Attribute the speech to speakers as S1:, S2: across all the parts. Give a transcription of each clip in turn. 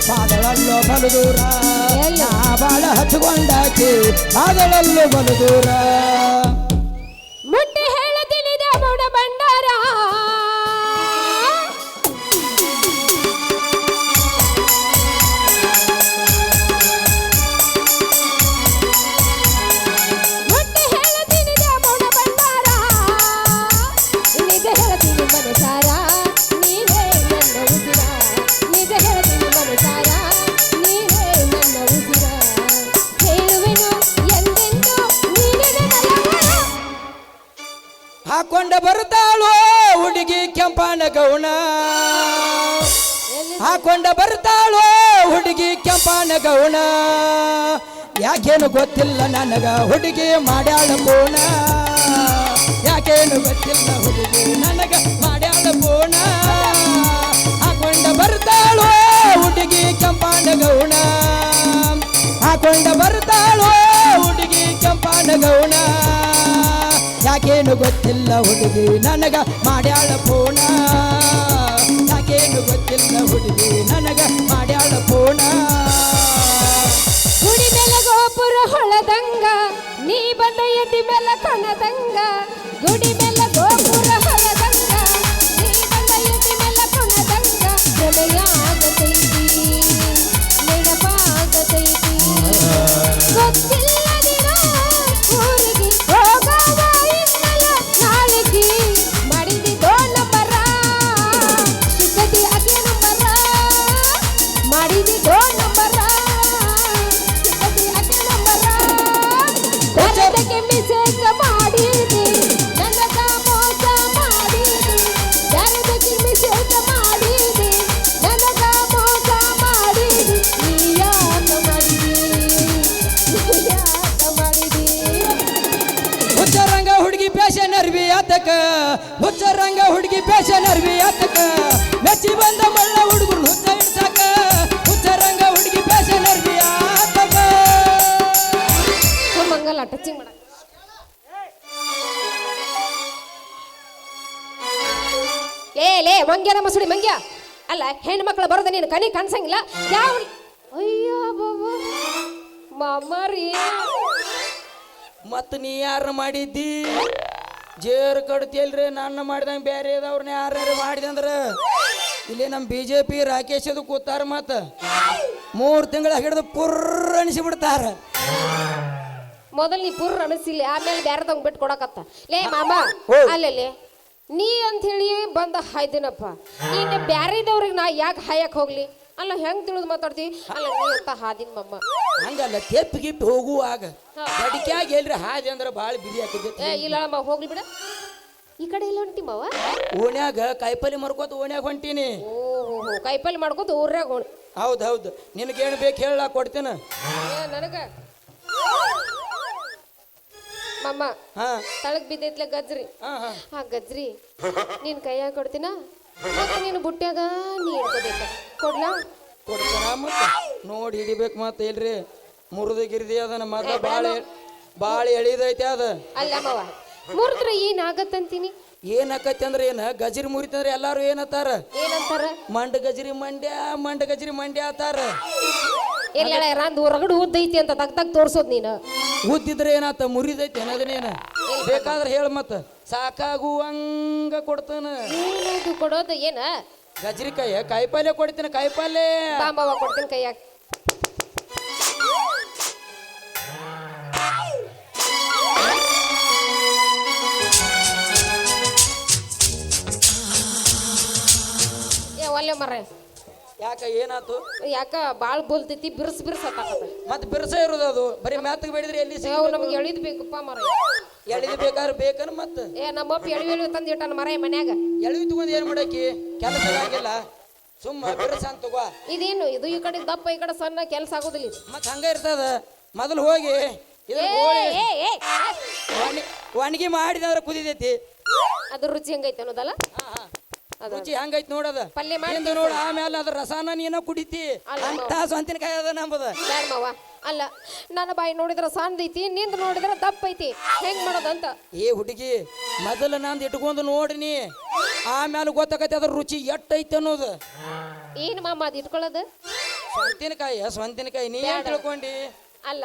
S1: ಬಾದಳಲ್ಲೋ ಬಲು ದೂರ ನಾ ಬಾಳ ಹಚ್ಕೊಂಡಾಕಿ ಬಾದಳಲ್ಲೋ ಬಲು ದೂರ
S2: ಮುಟ್ಟಿ ಹೇಳತೀನಿ ದೇವಡ ಬಂಡಾರ ಮುಟ್ಟಿ ಹೇಳತೀನಿ ದೇವಡ ಬಂಡಾರ ನಿಜ ಹೇಳತೀನಿ ಮನಸಾರ ನೀವೇ ನನ್ನ ಉಸಿರ ನಿಜ ಹೇಳ್ತೀನಿ ಮನಸಾರ ನೀವೇ ನನ್ನ ಉಸಿರ ಹೇಳುವೆನು ಎಂದೆಂದು ನೀನೇ ನನ್ನ
S1: ಹಾಕೊಂಡ ಬರ್ತಾಳೋ ಹುಡುಗಿ ಕೆಂಪನ ಗೌಣ ಹಾಕೊಂಡ ಬರ್ತಾಳೋ ಹುಡುಗಿ ಕೆಂಪನ ಗೌಣ ಯಾಕೇನು ಗೊತ್ತಿಲ್ಲ ನನಗ ಹುಡುಗಿ ಮಾಡ್ಯಾಳ ಬೋಣ ಯಾಕೇನು ಗೊತ್ತಿಲ್ಲ ಹುಡುಗಿ ನನಗ ಮಾಡ್ಯಾಳ ಬೋಣ ಹಾಕೊಂಡ ಬರ್ತಾಳೋ ಹುಡುಗಿ ಕೆಂಪನ ಗೌಣ ಹಾಕೊಂಡ ಬರ್ತಾಳೋ ಹುಡುಗಿ ಕೆಂಪನ ಗೌಣ ಯಾಕೇನು ಗೊತ್ತಿಲ್ಲ ಹುಡುಗಿ ನನಗ ಮಾಡ್ಯಾಳ ಪೋಣ ಯಾಕೇನು ಗೊತ್ತಿಲ್ಲ ಹುಡುಗಿ ನನಗ ಮಾಡ್ಯಾಳ ಪೋಣ
S2: ಗುಡಿ ಮೇಲೆ ಗೋಪುರ ಹೊಳದಂಗ ನೀ ಬಂದ ಎದಿ ಮೇಲೆ ಕಣದಂಗ ಗುಡಿ ಮೇಲೆ ಗೋಪುರ ಹೊಳದಂಗ ನೀ ಬಂದ ಎದಿ ಮೇಲೆ ಕಣದಂಗ ಜೊತೆಯಾಗತೈತಿ ನೆನಪಾಗತೈತಿ ಗೊತ್ತಿಲ್ಲದಿರೋ ಊರಿಗೆ ಹೋಗವ ಇನ್ನಲ ನಾಳೆಗೆ ಮಾಡಿದಿದೋ ನಂಬರ ಸಿಕ್ಕದಿ ಅದೇ ನಂಬರ ಮಾಡಿದಿದೋ ನಂಬರ ಸಿಕ್ಕದಿ ಅದೇ ನಂಬರ ನನಗೆ ಮೆಸೇಜ್ ಮಾಡಿದಿ ನನಗ ಮೋಸ ಮಾಡಿದಿ ಯಾರದಕ್ಕೆ ಮೆಸೇಜ್ ಮಾಡಿದಿ ನನಗ ಮೋಸ ಮಾಡಿದಿ ನೀ ಯಾಕ ಮಾಡಿದಿ
S1: ಹುಚ್ಚರಂಗ ಹುಡುಗಿ ಪ್ಯಾಶನ್ ಅರ್ವಿ ಆತಕ ಹುಚ್ಚರಂಗ ಹುಡುಗಿ ಪ್ಯಾಶನ್ ಅರ್ವಿ ಆತಕ ಮೆಚ್ಚಿ ಬಂದ ಮಳ್ಳ ಹುಡುಗರು ಹುಚ್ಚ ಹಿಡ್ಸಾಕ ಹುಚ್ಚರಂಗ ಹುಡುಗಿ ಪ್ಯಾಶನ್ ಅರ್ವಿ ಆತಕ
S2: ಮಂಗಲ ಟಚಿಂಗ್ ಮಾಡ ಲೇ ಮಂಗ್ಯನ ಮಸುಡಿ ಮಂಗ್ಯ ಅಲ್ಲ ಹೆಣ್ಣು ಮಕ್ಕಳು ಬರೋದ ನೀನು ಕಣಿ ಕಾಣಿಸಂಗಿಲ್ಲ ಯಾವ ಅಯ್ಯೋ ಬಾಬಾ ಮಾಮಾರಿ
S1: ಮತ್ತ ನೀ ಯಾರ ಮಾಡಿದ್ದಿ ಜೇರು ಕಡ್ತಿಯಲ್ರಿ ನನ್ನ ಮಾಡಿದಂಗೆ ಬೇರೆ ಇದವ್ರನ್ನ ಯಾರು ಮಾಡಿದೆ ಅಂದ್ರೆ ಇಲ್ಲಿ ನಮ್ಮ BJP ರಾಕೇಶ್ ಅದು ಕೂತಾರ ಮತ್ತ 3 ತಿಂಗಳ ಹಿಡಿದು ಪುರ್ರ ಅನಿಸಿಬಿಡ್ತಾರ
S2: ಮೊದಲು ನೀ ಪುರ್ ಅನಿಸಿಲ್ಲ ಆಮೇಲೆ ಬ್ಯಾರದಂಗ್ ಬಿಟ್ಟು ಕೊಡಕತ್ತ ಲೇ ಮಾಮ ಅಲ್ಲೇ ನೀ ಅಂತ ಹೇಳಿ ಬಂದ ಹಾಯ್ದಿನಪ್ಪ ಇನ್ನು ಬ್ಯಾರಿದವ್ರಿಗೆ ನಾ ಯಾಕೆ ಹಾಯಕ್ ಹೋಗ್ಲಿ ಅಲ್ಲ ಹೆಂಗ್ ತಿಳಿದು ಮಾತಾಡ್ತಿ ಅಲ್ಲ ನೀ ಅಂತ ಹಾದಿನ ಮಮ್ಮ
S1: ಹಂಗಲ್ಲ ತೆಪ್ಪಿ ಗಿಪ್ಪಿ ಹೋಗುವಾಗ ಗಡಿಕ್ಯಾಗ ಎಲ್ರಿ ಹಾದಿ ಅಂದ್ರೆ ಭಾಳ ಬಿಡಿ ಹಾಕಿದ್ದೆ
S2: ಇಲ್ಲ ಅಮ್ಮ ಹೋಗ್ಲಿ ಬಿಡ ಈ ಕಡೆ ಎಲ್ಲ ಹೊಂಟಿ ಮಾವ
S1: ಓಣ್ಯಾಗ ಕಾಯಿಪಲ್ಲೆ ಮರ್ಕೋತ ಓಣ್ಯಾಗ ಹೊಂಟೀನಿ
S2: ಓಹೋ ಕೈಪಲ್ಲಿ ಮಾಡ್ಕೋತ ಊರ್ಯಾಗ ಹೊಣ್
S1: ಹೌದು ನಿನಗೇನು ಬೇಕು ಹೇಳ ಕೊಡ್ತೇನೆ
S2: ನನಗ ಮಮ್ಮ
S1: ಹಾ
S2: ತಳಗ್ ಬಿದ್ದೈತ್ಲೆ ಗಜ್ರಿ ಹಾ ಗಜ್ರಿ ನೀನ್ ಕೈಯಾಗ ಕೊಡ್ತೀನ ಮತ್ತೆ ನೀನು ಬುಟ್ಟ್ಯಾಗ ನೀ ಇಡ್ಕೋಬೇಕ ಕೊಡ್ಲಾ
S1: ಕೊಡ್ತೇನ ಮತ್ತೆ ನೋಡಿ ಹಿಡಿಬೇಕು ಮತ್ತೆ ಇಲ್ರಿ ಮುರಿದು ಗಿರಿದಿ ಅದನ್ನ ಮದ ಭಾಳ ಎಳಿದೈತೆ ಅದ
S2: ಅಲ್ಲ ಮಾವ ಮುರಿದ್ರ ಏನಾಗತ್ತಂತೀನಿ
S1: ಏನಾಕತಿ ಅಂದ್ರೆ ಏನ ಗಜರಿ ಮುರಿತಂದ್ರೆ ಎಲ್ಲಾರು ಏನತ್ತಾರ
S2: ಏನಂತಾರ
S1: ಮಂಡ ಗಜರಿ ಮಂಡ್ಯ ಅತ್ತಾರ
S2: ಎಲ್ಲ ರಂದ್ ಹೊರಗಡೆ ಉದ್ದೈತಿ ಅಂತ ತಗ್ ತೋರ್ಸೋದ್ ನೀನು
S1: ಉದ್ದಿದ್ರೆ ಏನಾತ ಮುರಿದೈತಿ ಅನ್ನೋದನ್ನೇನ ಬೇಕಾದ್ರೆ ಹೇಳ ಮತ್ತ ಸಾಕಾಗುವಂಗ ಕೊಡ್ತಾನ
S2: ಏನದು ಕೊಡೋದು ಏನ
S1: ಗಜರಿಕಾಯ ಕಾಯಿಪಲ್ಲೆ ಕೊಡ್ತೀನಿ ಕಾಯಿಪಲ್ಲೆ
S2: ಬಾಂಬವ ಕೊಡ್ತೀನಿ ಕೈಯಾಗ ಒಲ್ಲೆ ಮರ
S1: ಯಾಕ ಏನಾತು
S2: ಯಾಕ ಬಾಳ್ ಬೋಲ್ತೈತಿ ಬಿರ್ಸ್ ಹತ್ತಾಕತ್ತ
S1: ಮತ್ತೆ ಬಿರ್ಸ ಇರೋದು ಅದು ಬರೀ ಮ್ಯಾತ್ಗೆ ಬೇಡಿದ್ರೆ ಎಲ್ಲಿ
S2: ನಮ್ಗೆ ಎಳಿದ್ ಬೇಕಪ್ಪ ಮರ
S1: ಎಳಿದು ಬೇಕಾದ್ರೆ ಬೇಕನ್ ಮತ್ತೆ
S2: ನಮ್ಮಪ್ಪ ಎಳಿವೆಳಿ ತಂದು ಇಟ್ಟಾನ ಮರ ಮನ್ಯಾಗ
S1: ಎಳಿದು ತಗೊಂಡ್ ಏನ್ ಮಾಡಾಕಿ ಕೆಲಸ ಆಗಿಲ್ಲ ಸುಮ್ಮ ಬಿರ್ಸ ಅಂತ ತಗೋ
S2: ಇದೇನು ಇದು ಈ ಕಡೆ ದಪ್ಪ ಈ ಕಡೆ ಸಣ್ಣ ಕೆಲಸ ಆಗೋದಿಲ್ಲ
S1: ಮತ್ತೆ ಹಂಗ ಇರ್ತದ ಮೊದಲು ಹೋಗಿ ಒಣಗಿ ಮಾಡಿದ್ರೆ ಕುದಿದೈತಿ
S2: ಅದ್ರ ರುಚಿ ಹೆಂಗೈತೆ ಅನ್ನೋದಲ್ಲ
S1: ರುಚಿ ಹಂಗೈತಿ ನೋಡದ
S2: ಪಲ್ಯ ಮಾಡಿ
S1: ನೋಡ ಆಮೇಲೆ ಅದ್ರ ರಸಾನ ನೀನ ಕುಡಿತಿ ಅಂತ ಸ್ವಂತಿನಕಾಯಿ ಅದ ನಂಬದ
S2: ಬ್ಯಾಡ ಮಾವ ಅಲ್ಲ ನನ್ನ ಬಾಯಿ ನೋಡಿದ್ರ ಸಣ್ಣದೈತಿ ನಿಂದ ನೋಡಿದ್ರ ದಪ್ಪ ಐತಿ ಹೆಂಗ್ ಮಾಡೋದಂತ
S1: ಏ ಹುಡುಗಿ ಮೊದಲು ನಂದು ಇಟ್ಕೊಂಡು ನೋಡ್ರಿ ಆಮೇಲೆ ಗೊತ್ತಾಗತ್ತೆ ಅದ್ರ ರುಚಿ ಎಟ್ಟೈತಿ ಅನ್ನೋದು
S2: ಏನ್ ಮಾಮ ಅದ್ ಇಟ್ಕೊಳ್ಳೋದು
S1: ಸ್ವಂತಿನಕಾಯಿ ನೀ ಏನ್ ತಿಳ್ಕೊಂಡಿ?
S2: ಅಲ್ಲ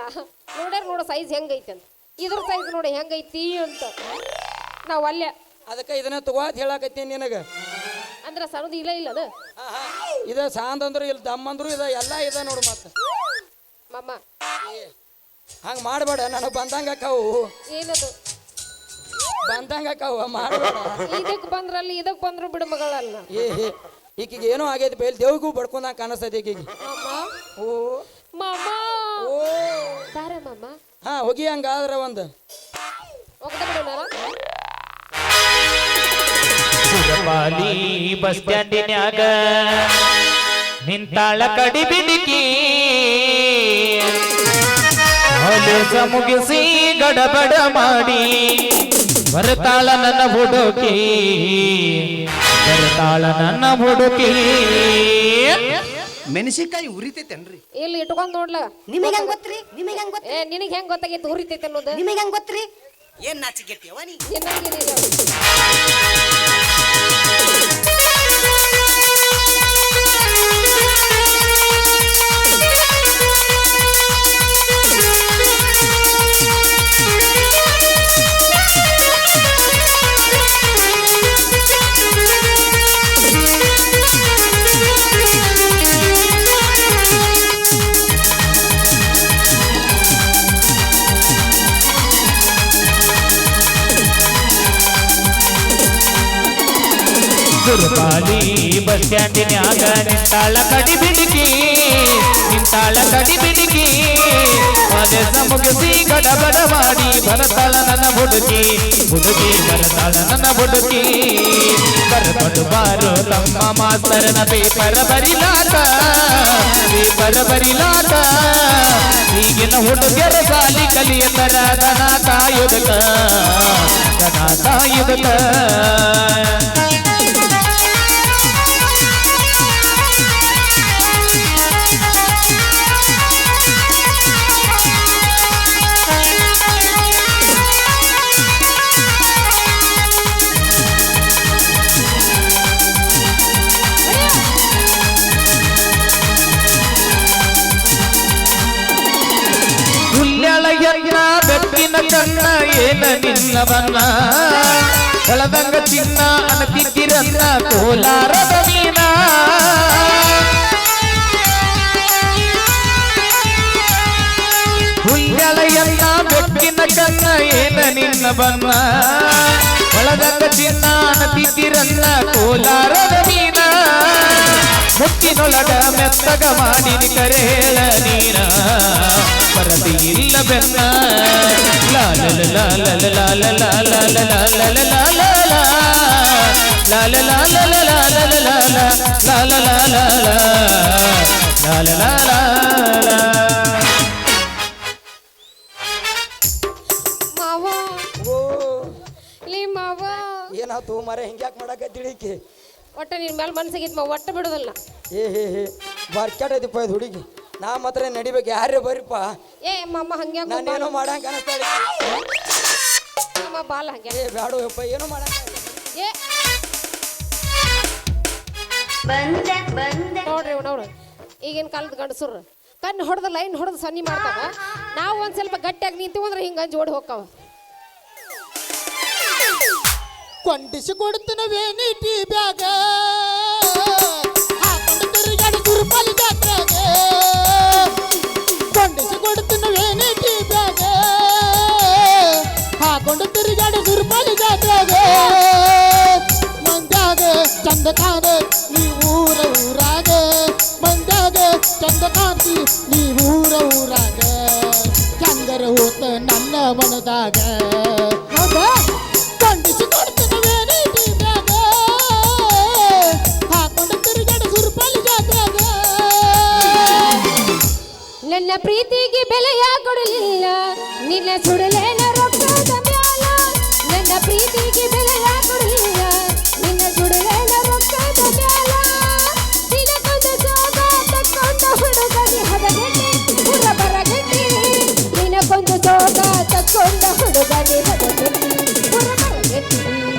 S2: ನೋಡ ಸೈಜ್ ಹೆಂಗೈತಿ ಅಂತ, ಇದ್ರ ಸೈಜ್ ನೋಡಿ ಹೆಂಗೈತಿ ಅಂತ ನಾವು ಅಲ್ಲೇ
S1: ಅದಕ್ಕೆ ಇದನ್ನ ತಗೋ ಅಂತ ಹೇಳಕತ್ತೀನಿ ನಿನಗ.
S2: ಅಂದ್ರ ಸಣ್ಣದು ಇಲ್ಲ ಇಲ್ಲದ
S1: ಇದ ಸಾಂದ್ ಅಂದ್ರು ಇಲ್ಲ ದಮ್ ಅಂದ್ರು ಇದ ಎಲ್ಲ ಇದ ನೋಡು. ಮತ್ತೆ
S2: ಮಮ್ಮ
S1: ಹಂಗ ಮಾಡ್ಬೇಡ, ನನಗೆ ಬಂದಂಗ ಅಕ್ಕಾವು
S2: ಏನದು
S1: ಬಂದಂಗ ಅಕ್ಕಾವ ಮಾಡ್ಬೇಡ.
S2: ಇದಕ್ ಬಂದ್ರಲ್ಲಿ ಇದಕ್ ಬಂದ್ರು ಬಿಡು ಮಗಳಲ್ಲ.
S1: ಈಕಿಗೆ ಏನೋ ಆಗೈತಿ ಬೇಲ್ ದೇವ್ಗೂ ಬಡ್ಕೊಂಡಂಗ ಕಾಣಿಸ್ತೈತಿ ಈಕಿಗೆ. ಓ
S2: ಮಾಮ
S1: ಓ
S2: ಬಾರ ಮಾಮ.
S1: ಹಾ ಹೋಗಿ ಹಂಗಾದ್ರ ಒಂದು
S2: ಹೋಗದ ಬಿಡೋಣ.
S3: ಸುರಪಾಲಿ ಬಸ್ ಸ್ಟ್ಯಾಂಡಿನ್ಯಾಗ ನಿಂತಾಳ ಕಡಿ ಬಿಡಿಕಿ, ಹೊಲಸ ಮುಗಿಸಿ ಗಡಬಡ ಮಾಡಿ ಬರ್ತಾಳ ನನ್ನ ಹುಡುಕಿ, ಬರ್ತಾಳ ನನ್ನ ಹುಡುಕಿ.
S4: ಮೆಣಸಿನಕಾಯಿ ಉರಿತೈತೇನ್ರಿ?
S2: ಇಲ್ಲಿ ಇಟ್ಕೊಂಡ್ ನೋಡ್ಲ.
S5: ನಿಮಗೆ ಹೆಂಗ್ ಗೊತ್ತ್ರಿ? ನಿಮಗೆ ಹೆಂಗ್ ಗೊತ್ತ್ರಿ?
S2: ನಿನಗೆ ಹೆಂಗ್ ಗೊತ್ತಾಗೈತೆ ಉರಿತೈತೆ ಅನ್ನೋದು?
S5: ನಿಮಗೆ ಹೆಂಗ್ ಗೊತ್ತ್ರಿ?
S4: ಏನ್ ನಾಚಿಗೆಟ್ಟಿಯವ ನೀ?
S2: ಏನಾಗಿಲ್ಲ.
S3: ಸುರಪಾಲಿ ಬಸ್ ಸ್ಟ್ಯಾಂಡಿನ್ಯಾಗ ನಿಂತಾಳ ಕಡಿ ಬಿಡಿಕಿ, ನಿಂತಾಳ ಕಡಿ ಬಿಡಿಕಿ, ಹೊಲಸ ಮುಗಿಸಿ ಗಡಬಡ ಮಾಡಿ ಬರ್ತಾಳ ನನ್ನ ಹುಡುಕಿ, ಹುಡುಗಿ ಬರ್ತಾಳ ನನ್ನ ಹುಡುಕಿ. ಕರ್ಕೊಂಡು ಬಾರು ತಮ್ಮ ಮಾಸ್ತರನ ಪೇಪರ್ ಬರಿಲಾಕ, ಪೇಪರ್ ಬರಿಲಾಕ. ಈಗಿನ ಹುಡುಗರ ಸಾಲಿ ಕಲಿಯತರ ದನ ಕಾಯುದಕ, ದನ ಕಾಯುದಕ. ಬೆಕ್ಕಿನ ಕಣ್ಣ ಏನ ನಿನ್ನವನ್ನ ಕಳದಂಗ ಚಿನ್ನ ಅನತಿತ್ತಿರನ್ನ ಕೋಲಾರದ ಮೀನ. ಹುಲ್ಲೆಳೆಯನ್ನ ಬೆಕ್ಕಿನ ಕಣ್ಣ ಏನ ನಿನ್ನವನ್ನ ಕಳದಂಗ ಚಿನ್ನ ಅನತಿತ್ತಿರನ್ನ ಕೋಲಾರದ ಮೀನ. ಮುತ್ತಿನೊಳಗ ಮೆತ್ತಗ ಮಾಡಿ ಕರೇಳ ನೀನ ಪರದಿ ಇಲ್ಲ ಬೆನ್ನ. ಲಾಲ ಲಾಲ ಲಾಲ ಲಾಲ ಲಾಲ ಲಾಲ ಲಾಲ ಲಾಲ ಲಾಲ ಲಾಲ ಲಾಲ.
S2: ಮಾವ
S1: ಓ
S2: ಲೇ ಮಾವ
S1: ಏನಾಯ್ತು ಮರ ಹಿಂಗ್ಯಾಕ್ ಮಾಡಕತ್ತಿಳಿಕೆ?
S2: ಒಟ್ಟ ನಿನ್ ಮೇಲೆ ಮನ್ಸಾಗಿತ್ತು ಮಾವ, ಒಟ್ಟ ಬಿಡೋದಲ್ಲ.
S1: ಹೇ ಬರ್ಕ್ಯಾಟೈತಿಪ್ಪ ಇದು ಹುಡುಗಿ. ನಾ ಮಾತ್ರ ನಡಿಬೇಕು, ಯಾರೇ ಬರಿಪ್ಪ.
S2: ಏ ಮಮ್ಮ ಹಂಗೆ
S1: ನಾನೇನೋ ಮಾಡಂಗ ಕಾಣಿಸ್ತಾಳೆ.
S2: ನಮ್ಮ ಬಾಲ ಹಂಗೆ
S1: ಬ್ಯಾಡು ಯಪ್ಪ, ಏನೋ ಮಾಡಂಗ.
S2: ಏ ನೋಡ್ರಿ ನೋಡ್ರಿ ಈಗಿನ ಕಾಲದ ಗಂಡಸರು ಕಣ್ಣು ಹೊಡೆದ ಲೈನ್ ಹೊಡೆದು ಸನ್ನಿ ಮಾಡ್ತಾವ. ನಾವು ಒಂದ್ ಸ್ವಲ್ಪ ಗಟ್ಟಿಯಾಗಿ ನಿಂತೀವಿ ಅಂದ್ರೆ ಹಿಂಗ ಜೋಡಿ ಹೋಗ್ತಾವ.
S6: ಕೊಂಡಿಸಿ ಕೊಡ್ತೀನಿ ವೇನಿಟಿ ಬ್ಯಾಗ ಹಾಕೊಂಡು ತಿರುಗಾಡಿ ಸುರುಪಾಲಿ ಜಾತ್ರೆಗ. ಕೊಂಡಿಸಿ ಕೊಡ್ತೀನಿ ವೇನಿಟಿ ಬ್ಯಾಗ ಹಾಕೊಂಡು ತಿರುಗಾಡಿ ಸುರುಪಾಲಿ ಜಾತ್ರೆಗ. ಮಂದ್ಯಾಗ ಚಂದ ಕಾಣ ನೀ ಊರಾಗ, ಮಂದ್ಯಾಗ ಚಂದ ಕಾಣ್ತಿ ನೀ ಊರಾಗ. ಚಂದರ ಹೋತ ನನ್ನ ಮನದಾಗ ಹೌದಾ? ಕೊಂಡಿಸಿ ಕೊಡ್ತೀನಿ ವೇನಿಟಿ ಬ್ಯಾಗ ಹಾಕೊಂಡು ತಿರುಗಾಡಿ ಸುರುಪಾಲಿ ಜಾತ್ರೆಗ.
S2: ನನ್ನ ಪ್ರೀತಿಗೆ ಬೆಲೆಯ ಕೊಡಲಿಲ್ಲ ನಿನ್ನ ಸುಡಲೇನ ರೊಕ್ಕದ ಮ್ಯಾಲ. ನನ್ನ ಪ್ರೀತಿಗೆ ಬೆಲೆಯ ಕೊಡಲಿಲ್ಲ ನಿನ್ನ ಸುಡಲೇನ ರೊಕ್ಕದ ಮ್ಯಾಲ. ನಿನಗೊಂದು ಸೋಗ ತಕ್ಕೊಂಡ ಹುಡುಗನಿ ಹದಗೆಟ್ಟಿ ಪುರ ಬರಗೆಟ್ಟಿ. ನಿನಗೊಂದು ಸೋಗ ತಕ್ಕೊಂಡ ಹುಡುಗನಿ ಹದಗೆಟ್ಟಿ ಪುರ ಬರಗೆಟ್ಟಿ,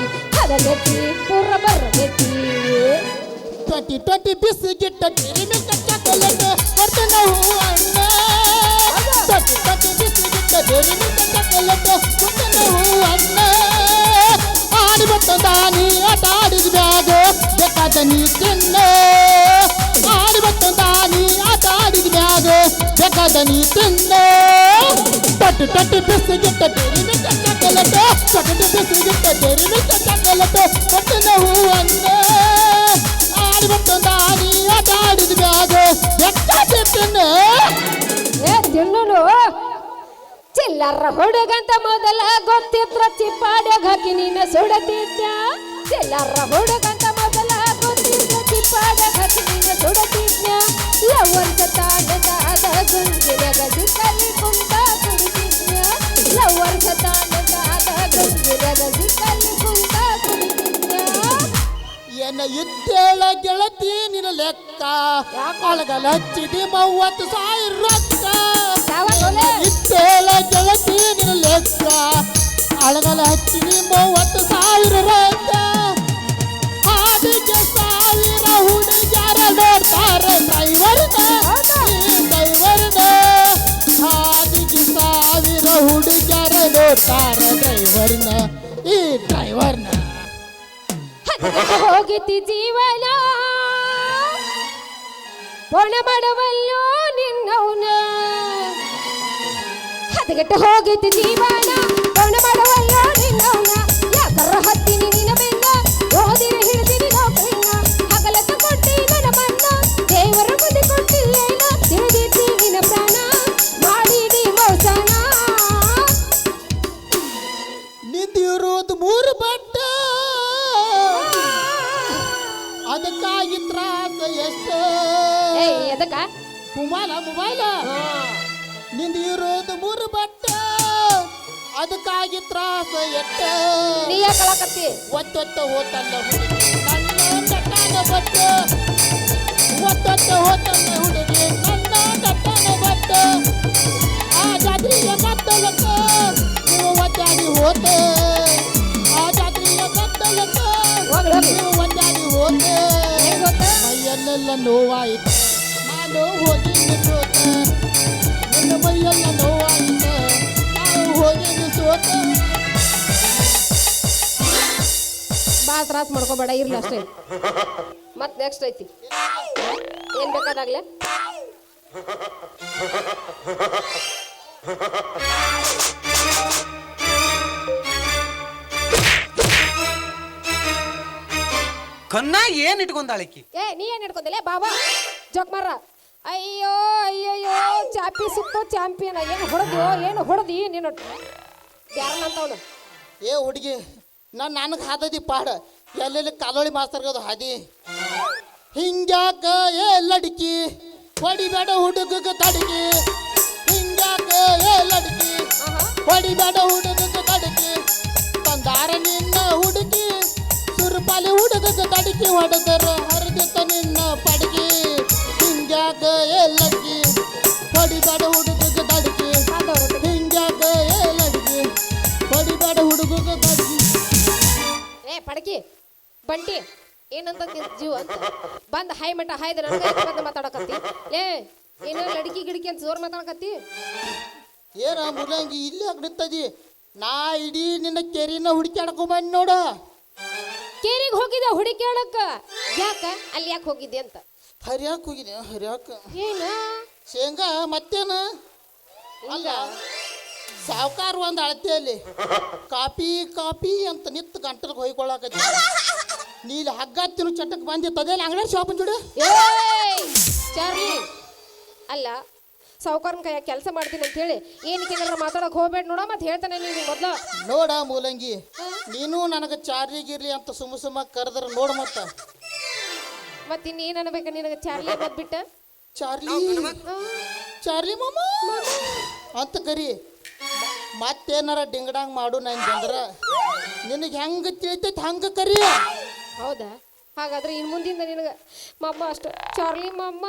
S2: ಹದಗೆಟ್ಟಿ ಪುರ ಬರಗೆಟ್ಟಿ.
S6: 2020 ಬಿಸಿ ಗಿಟ್ಟ ಕಿರಿಮಿ ಚಾಕೊಲೇಟ್ ಹೂವಣ್ಣ ತೊಟ್ಟು ತೊಟ್ಟು ಬಿಸಿಗಿಟ್ಟ ಬೇರೆ ಚಕ್ಕಲಟ್ಟು ಮುತ್ತಿನ ಹೂವಣ್ಣ ಆಡಿ ಬತ್ತಂದಾನಿ ಆಟ ಆಡಿದ ಬ್ಯಾಗ ಬೇಕಾದ ನೀ ತಿನ್ನ ಆಡಿ ಬತ್ತಂದಾನಿ ಆಟ ಆಡಿದ ಬ್ಯಾಗ ಬೇಕಾದ ನೀ ತಿನ್ನ ತೊಟ್ಟು ತೊಟ್ಟು ಬಿಸಿಗಿಟ್ಟ ಬೇರೆ ಚಕ್ಕಲಟ್ಟು ತೊಟ್ಟು ಬಿಸಿಗಿಟ್ಟ ಬೇರೆ ಚಕ್ಕಲಟ್ಟು ಮುತ್ತಿನ ಹೂವಣ್ಣ ಆಡಿ ಬತ್ತಂದಾನಿ ಆಟ ಆಡಿದ ಬ್ಯಾಗ ಬೇಕಾದ ತಿನ್ನ
S2: ಏ ತಿನ್ನಲು ಚಿಲ್ಲರ ಹುಡುಗಂತ ಮೊದಲ ಗೊತ್ತಿದ್ರ ಚಿಪ್ಪಾಡ್ಯಾಗ ಹಾಕಿ ನೀನು ಸುಡತಿದ್ದ ಚಿಲ್ಲರ ಹುಡುಗಂತ ಮೊದಲ ಗೊತ್ತಿದ್ರ ಚಿಪ್ಪಾಡ್ಯಾಗ ಹಾಕಿ ನೀನು ಸುಡತಿದ್ದ ಲವರ್ಸ ತಾಂಡದ ಗುಂಗಿನಾಗ ಸಿಕ್ಕಲ್ಲಿ ಕುಂತ ಕುಡಿತಿದ್ದ ಲವರ್ಸ ತಾಂಡದ ಗುಂಗಿನಾಗ ಸಿಕ್ಕಲ್ಲಿ ಕುಂತ ಕುಡಿತಿದ್ದ
S6: ಏನ ಇದ್ದೇಳ ಗೆಳತಿ ನಿನ್ನ ಲೆಕ್ಕ ಅಳಗಲ ಹಚ್ಚಿದಿ 30,000 ರೊಕ್ಕ ಇದ್ದೇಳ ಗೆಳತಿ ನಿನ್ನ ಲೆಕ್ಕ ಅಳಗಲ ಹಚ್ಚಿದಿ 30,000 ರೊಕ್ಕ ಆದಿಗೆ 1,000 ಹುಡುಗ್ಯಾರ ನೋಡ್ತಾರ ಡ್ರೈವರ್ನ ಆದಿಗೆ 1,000 ಹುಡುಗ್ಯಾರ ನೋಡ್ತಾರ ಈ ಡ್ರೈವರ್ನ
S2: ಹೋಗಿತಿ ಜೀವನ ಪೊಣ ಮಾಡವಲ್ಲೋ ನಿನ್ನವನ ಹದಗೆಟ್ಟು ಹೋಗಿತಿ ಜೀವನ ಪೊಣ ಮಾಡವಲ್ಲೋ ನಿನ್ನವನ ಯಾಕರ ಹತ್ತೀನಿ ನಿನ್ನ ಬೆನ್ನ ಓದಿರ ಹಿಡಿದಿನಿ ನೌಕರಿನ ಹಗಲತ್ತ ಕೊಟ್ಟಿ ನನ್ನ ಮನ್ನ ದೇವರ ಮುಂದೆ ಕೊಟ್ಟಿಲ್ಲೇನ ತಿಳಿದಿದ್ದಿ ನಿನ್ನ ಪ್ರಾಣ ಮಾಡಿದಿ ಮೋಸನ
S6: ನಿಂದಿರೋದು 3 ಬಟ್ಟ ಅದಕ್ಕಾಗಿ ತ್ರಾಸ ಎಷ್ಟು
S2: ಎದಕ್ಕ
S6: ಮೊಬೈಲ ನಿಂದಿರೋದು 3 ಬಟ್ಟ ಅದಕ್ಕಾಗಿ ತ್ರಾಸ ಎಷ್ಟ
S2: ನೀ ಯಾಕೆ ಕಳಕತ್ತಿ
S6: ಒತ್ತೊತ್ತ ಹೋತಲ್ಲ ಹುಡುಗಿ ನನ್ನ ಕಟ್ಟನ ಬಟ್ಟ ಒತ್ತೊತ್ತ ಹೋತಲ್ಲ ಹುಡುಗಿ ನನ್ನ ಕಟ್ಟನ ಬಟ್ಟ ಆ ಜಾತ್ರೆಯ ಕತ್ತಲಕ್ಕ ನೀವು ಒದ್ದಾಡಿ ಹೋತ ಆ ಜಾತ್ರೆಯ ಕತ್ತಲಕ್ಕ ನೀವು ಒದ್ದಾಡಿ ಹೋತ ಮೈಯಲ್ಲೆಲ್ಲ ನೋವಾಯಿತು ನಾನು ಹೋಗಿದ್ದು ಸೋತ ನನ್ನ ಮೈಯೆಲ್ಲ ನೋವಾಯಿತು ನಾನು ಹೋಗಿದ್ದು ಸೋತ
S2: ಭಾಳ ತ್ರಾಸ ಮಾಡ್ಕೋಬೇಡ ಇರ್ಲಿ ಅಷ್ಟೇ ಮತ್ತೆ ನೆಕ್ಸ್ಟ್ ಐತಿ ಏನ್ ಬೇಕಾದಾಗ್ಲೇ
S4: ಕನ್ನ ಏನ್ ಇಟ್ಕೊಂಡಾಳಿಕಿ
S2: ಏ ನೀ ಏನ್ ಹಿಡ್ಕೊಂದಿಲ್ಲ ಬಾಬಾ ಜೋಕ್ ಮಾರ ಅಯ್ಯೋ ಅಯ್ಯಯ್ಯೋ ಚಾಪಿ ಸಿಕ್ತೋ ಚಾಂಪಿಯನ್ ಏನು ಹೊಡೆದಿ ನೀನು ಯಾರನ್ನಂತವನು
S6: ಏ ಹುಡುಗಿ ನನಗೆ ಹಾದದಿ ಪಾಡ ಎಲ್ಲೆಲ್ಲಿ ಕಾಲೋಳಿ ಮಾಸ್ತರ್ಗದು ಹಾದಿ ಹಿಂಗ್ಯಾಕ ಏ ಲಡ್ಕಿ ಹೊಡಿಬೇಡ ಹುಡುಗಗ ತಡಕಿ ಹಿಂಗ್ಯಾಕ ಏ ಲಡ್ಕಿ ಹೊಡಿಬೇಡ ಹುಡುಗಗ ತಡಕಿ ತಂದಾರ ನಿನ್ನ ಹುಡುಗಿ ಸುರುಪಾಲಿ ಹುಡುಗಗ ತಡಕಿ ಹೊಡೆದರ ಹರಿದಿತ್ತ ನಿನ್ನ ಪಡಗಿ ಹಿಂಗ್ಯಾಕ ಏ ಲಡ್ಕಿ ಹೊಡಿಬೇಡ ಹುಡುಗಗ ತಡಕಿ ಹಿಂಗ್ಯಾಕ ಏ ಲಡ್ಕಿ ಹೊಡಿಬೇಡ ಹುಡುಗಗ ತಡಕಿ
S2: ಏ ಪಡಕಿ ಬಂಟಿ ಏನಂತ ಜೀವ ಅಂತ ಬಂದ್ ಹಾಯ್ ಮಠ ಹಾಯ್ದ ನನಗೆ ಮಾತಾಡಕತ್ತಿ ಏ ಏನೋ ಲಡ್ಕಿ ಗಿಡಕಿ ಅಂತ ಜೋರ್ ಮಾತಾಡಕತ್ತಿ
S6: ಏನ ಮುಲ್ಲಂಗಿ ಇಲ್ಲಿ ಆಗ್ಬಿಡ್ತದಿ ನಾ ಇಡೀ ನಿನ್ನ ಕೆರಿನ ಹುಡುಕ್ಯಾಡ್ಕೊ ಬಂದ್ ನೋಡ
S2: ಕೇರಿಗೆ ಹೋಗಿದ್ದೆ ಹುಡುಕ್ಯಾಡಕ್ಕ ಯಾಕ ಅಲ್ಲಿ ಯಾಕೆ ಹೋಗಿದ್ದೆ ಅಂತ
S6: ಹರಿಯಾಕ ಹೋಗಿದ್ದೆ ಹರಿಯಾಕ
S2: ಏನ
S6: ಶೇಂಗಾ ಮತ್ತೇನ ಅಲ್ಲ ಸಾವುಕಾರ ಒಂದು ಅಳತೆಯಲ್ಲಿ ಕಾಪಿ ಕಾಪಿ ಅಂತ ನಿತ್ತು ಗಂಟಲ್ಗೆ ಹೊಯ್ಕೊಳ್ಳಾಕತ್ತಿ ನೀಲಿ ಹಗ್ಗ ತಿನ್ನು ಚಟ್ಟಕ್ಕೆ ಬಂದಿತ್ತದೇನು ಅಂಗಡಿ ಶಾಪಿನ ಜೋಡಿ
S2: ಏಯ್ ಚಾರ್ಲಿ ಅಲ್ಲ ಸಾವುಕಾರನ ಕೈಯಾಗ ಕೆಲಸ ಮಾಡ್ತೀನಿ ಅಂತ ಹೇಳಿ ಏನಕ್ಕೆ ಏನಾರ ಮಾತಾಡಕ್ ಹೋಗ್ಬೇಡ ನೋಡ ಮತ್ತೆ ಹೇಳ್ತಾನೆ ನೀನು ಮೊದ್ಲು
S6: ನೋಡ ಮೂಲಂಗಿ ನೀನು ನನಗೆ ಚಾರ್ಲಿಗಿರ್ಲಿ ಅಂತ ಸುಮ್ಮ ಕರೆದ್ರ ನೋಡು
S2: ಮತ್ತೆ ಇನ್ನೇನು ಅನ್ಬೇಕ ನಿನಗೆ ಚಾರ್ಲಿ ಬಿಟ್ಟ
S6: ಚಾರ್ಲಿ ಚಾರ್ಲಿ ಮಾಮ ಅಂತ ಕರಿ ಮತ್ತೇನಾರ ಡಿಂಗಡಾಂಗ್ ಮಾಡು ನಂದ್ರ ನಿನಗೆ ಹೆಂಗೆ ತಿಳಿತೈತಿ ಹಂಗೆ ಕರಿ
S2: ಹೌದಾ ಹಾಗಾದ್ರೆ ಇನ್ನು ಮುಂದಿಂದ ನಿನಗೆ ಮಮ್ಮ ಅಷ್ಟ ಚಾರ್ಲಿ ಮಮ್ಮ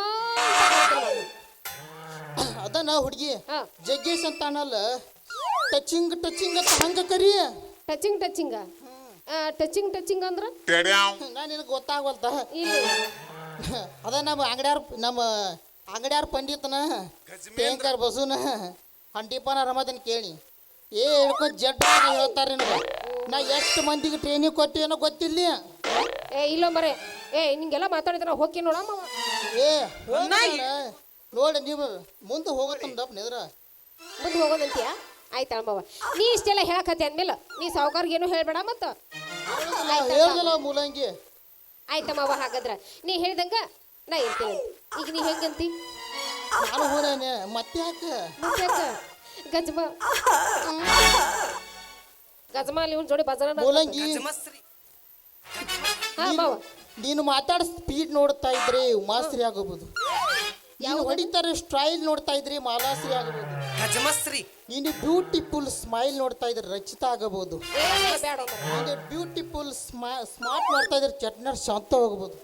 S6: ಅದನ್ನ ಹುಡುಗಿ
S2: ಹಾ
S6: ಜಗ್ಗೇಶ್ ಅಂತ ಅನ್ನಲ್ಲ ಟಚಿಂಗ್ ಟಚಿಂಗ್ ಅಂತ ಹಂಗೆ ಕರಿ
S2: ಟಚಿಂಗ್ ಟಚಿಂಗ ಟಚಿಂಗ್ ಟಚಿಂಗ್ ಅಂದ್ರೆ
S6: ನಾ ನಿನಗೆ ಗೊತ್ತಾಗವಲ್ತ
S2: ಇಲ್ಲಿ
S6: ಅದ ನಮ್ಮ ಅಂಗಡಿಯಾರ ನಮ್ಮ ಅಂಗಡ್ಯಾರ ಪಂಡಿತನ ಟೇಂಕರ್ ಬಸುನ ಹಂಟಿಪನ ರಮದನ್ ಕೇಳಿ ಹೇಳ್ಕೊಂಡು ಜಡ್ ಹೇಳ್ತಾರೆ ನಿನಗೆ ನಾ ಎಷ್ಟು ಮಂದಿಗೆ ಟ್ರೈನಿಂಗ್ ಕೊಟ್ಟಿಏನೋ ಗೊತ್ತಿಲ್ಲ.
S2: ಇಲ್ಲ ಮರೆ ನಿಂಗೆಲ್ಲ ಮಾತಾಡಿದ್ರ ಹೋಗಿ ನೋಡಮ್ಮ.
S6: ನೋಡಿ ನೀವು ಮುಂದೆ ಹೋಗತ್ತಂದಪ್ಪ ನಿದ್ರ
S2: ಮುಂದೆ ಹೋಗೋದಂತೀಯ? ಆಯ್ತಾ ಮಾವ, ನೀ ಇಷ್ಟೆಲ್ಲ ಹೇಳಕತ್ತೆ ಅಂದ್ಮೇಲೆ ನೀ ಸಾವುಕಾರ್ಗೆ ಏನು ಹೇಳ್ಬೇಡ ಮತ್ತ.
S6: ಹೇಳ್ದಲ್ಲ ಮೂಲಂಗಿ.
S2: ಆಯ್ತಾ ಮಾವ, ಹಾಗಾದ್ರ ನೀ ಹೇಳ್ದಂಗ ನಾ ಇರ್ತೇನೆ. ಈಗ ನೀ ಹೆಂಗಂತಿ?
S6: ನಾನು ಹೋದೇನೆ ಮತ್ತೆ ಯಾಕೆ
S2: ಗಜಮಾ ಅಲ್ಲಿ ಜೋಡಿ ಬಜಾರ
S6: ಮೂಲಂಗಿ.
S2: ಹಾ ಮಾವ,
S6: ನೀನು ಮಾತಾಡ ಸ್ಪೀಡ್ ನೋಡ್ತಾ ಇದ್ರೆ ಮಾಸ್ತ್ರಿ ಆಗಬಹುದು. ನೀನು ಹೊಡಿತಾರೆ ಸ್ಟೈಲ್ ನೋಡ್ತಾ ಇದ್ರಿ ಮಾಲಾಶ್ರೀ ಆಗಬಹುದು. ನೀನು ಬ್ಯೂಟಿಫುಲ್ ಸ್ಮೈಲ್ ನೋಡ್ತಾ ಇದ್ರೆ ರಚಿತಾ ಆಗಬಹುದು. ನೀನು ಬ್ಯೂಟಿಫುಲ್ ಸ್ಮಾರ್ಟ್ ನೋಡ್ತಾ ಇದ್ರೆ ಚಟ್ನರ್ ಶಾಂತ ಹೋಗಬಹುದು.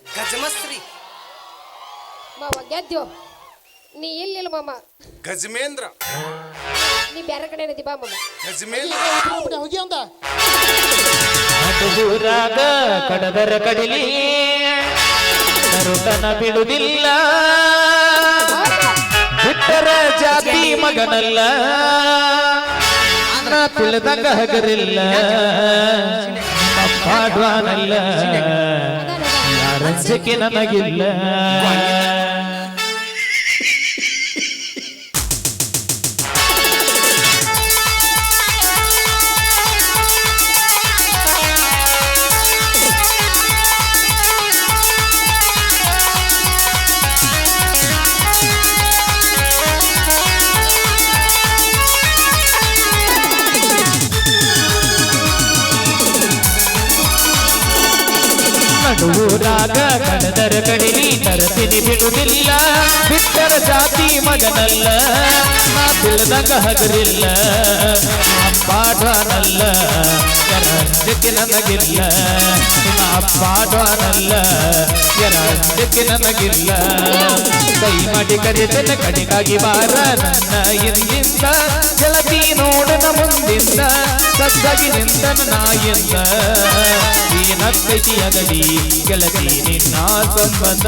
S2: ಮಾವ ಗೆದ್ಯೋ ನೀ ಇಲ್ಲ ಮಾಮ.
S4: ಗಜಮೇಂದ್ರ
S2: ನೀ ಬೇರೆ ಕಡೆ ಏನದಿ ಬಾ ಮಾಮ.
S6: ಹೋಗಿ ಅಂತ
S3: ಊರಾಗ ಕಡದರ ಕಡಿಲಿ ಕರುಟನ ಬಿಡುವುದಿಲ್ಲ, ಬಿಟ್ಟರ ಜಾತಿ ಮಗನಲ್ಲ, ನಾ ತಿಳಿದಂಗ ಹಗರಿಲ್ಲ, ಪಾಡ್ವಾನಲ್ಲ, ಯಾರಂಜಿಕೆ ನನಗಿಲ್ಲ. ನಡುವೂರಾಗ ಕಡದರ ಕಡಿಲಿ ತರಸಿನಿ ಬಿಡುವುದಿಲ್ಲ, ಬಿಟ್ಟರ ಜಾತಿ ಮಗನಲ್ಲ, ನಾ ತಿಳಿದಂಗ ಹಗರಿಲ್ಲ, ಪಾಡ್ವಾನಲ್ಲ, ಯಾರಂಜಿಕೆ ನನಗಿಲ್ಲ, ನಾ ಪಾಡ್ವಾನಲ್ಲ, ಯಾರಂಜಿಕೆ ನನಗಿಲ್ಲ. ಕೈ ಮಾಡಿ ಕರೆತನ ಕಡೆಗಾಗಿ ಬಾರ ನನ್ನ ಹಿಂದಿಂದ, ಗೆಳತಿ ನೋಡನ ಮುಂದಿಂದ, ಸಜ್ಜಾಗಿ ನಿಂತನ ನಾಯಿಂದ, ಏನಕ್ಕೈತಿ ಅಗಡಿ ಗೆಳತಿ ನಿನ್ನ ಸಂಬಂಧ,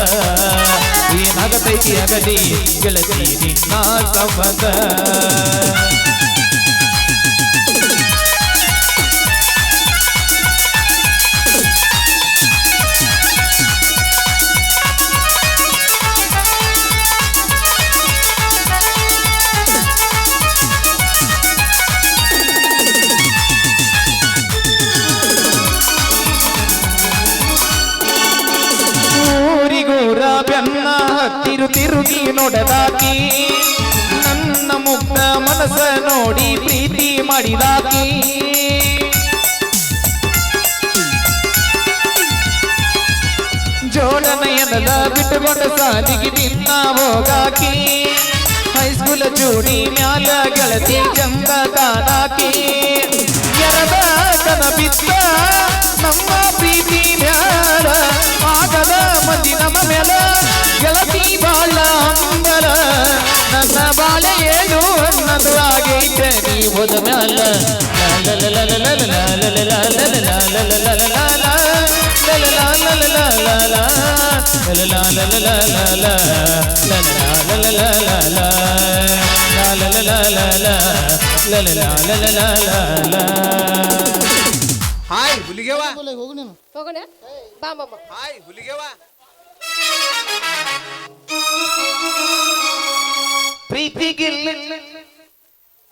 S3: ಏನಾಗತೈತಿ ಅಗಡಿ ಗೆಳತಿ ನಿನ್ನ ಸಂಬಂಧ. ಊರಿಗೂರ ಬೆನ್ನ ತಿರುಗಿ ನೋಡದಾಕಿ, ನನ್ನ ಮುಗ್ಧ ಮನಸ್ಸ ನೋಡಿ ಪ್ರೀತಿ ಮಾಡಿದಾಕಿ, ಜೋಡನೆಯನದ ಬಿಟ್ಟುಕೊಂಡ ಸಾಲಿಗೆ ನಿನ್ನ ಹೋಗಾಕಿ, ಹೈಸ್ಕೂಲ ಜೋಡಿ ಮ್ಯಾಲ ಗೆಳತಿ ಚಂದ ಕಾಣಾಕಿ, ಎರದ ಕನ ಬಿತ್ತ ನಮ್ಮ ಪ್ರೀತಿ ಮ್ಯಾಲ, ಆಗದ ಮಂದಿ ನಮ್ಮ ಮೇಲ ಗೆಳತಿ ಬಾಳ ಹಂಬಲ, ನನ್ನ ಬಾಳೆ ಏನು ಅನ್ನದು ಆಗೈತೆ ನೀ ಹೋದ ಮ್ಯಾಲ.
S4: ಹಾಯ್ ಹುಲಿಗೆವ,
S6: ಹೋಗು ನೀನು.
S2: ಹೋಗೋಣ ಬಾ ಮಾಮ.
S4: ಹಾಯ್ ಹುಲಿಗೆವ.
S3: ಪ್ರೀತಿಗಿಲ್ಲ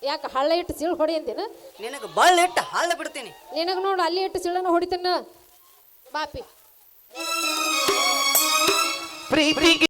S2: ಯಾಕೆ ಹಳ್ಳ ಇಟ್ಟು ಸಿಳು ಹೊಡಿ ಅಂತೇನ?
S5: ನಿನಗೆ ಬಳ್ಳ ಇಟ್ಟು ಹಳ್ಳ ಬಿಡ್ತೀನಿ.
S2: ನಿನಗೆ ನೋಡು ಅಲ್ಲಿ ಇಟ್ಟು ಸಿಳನ ಹೊಡಿತನ ಬಾಪಿ.
S3: ಪ್ರೀತಿಗೆ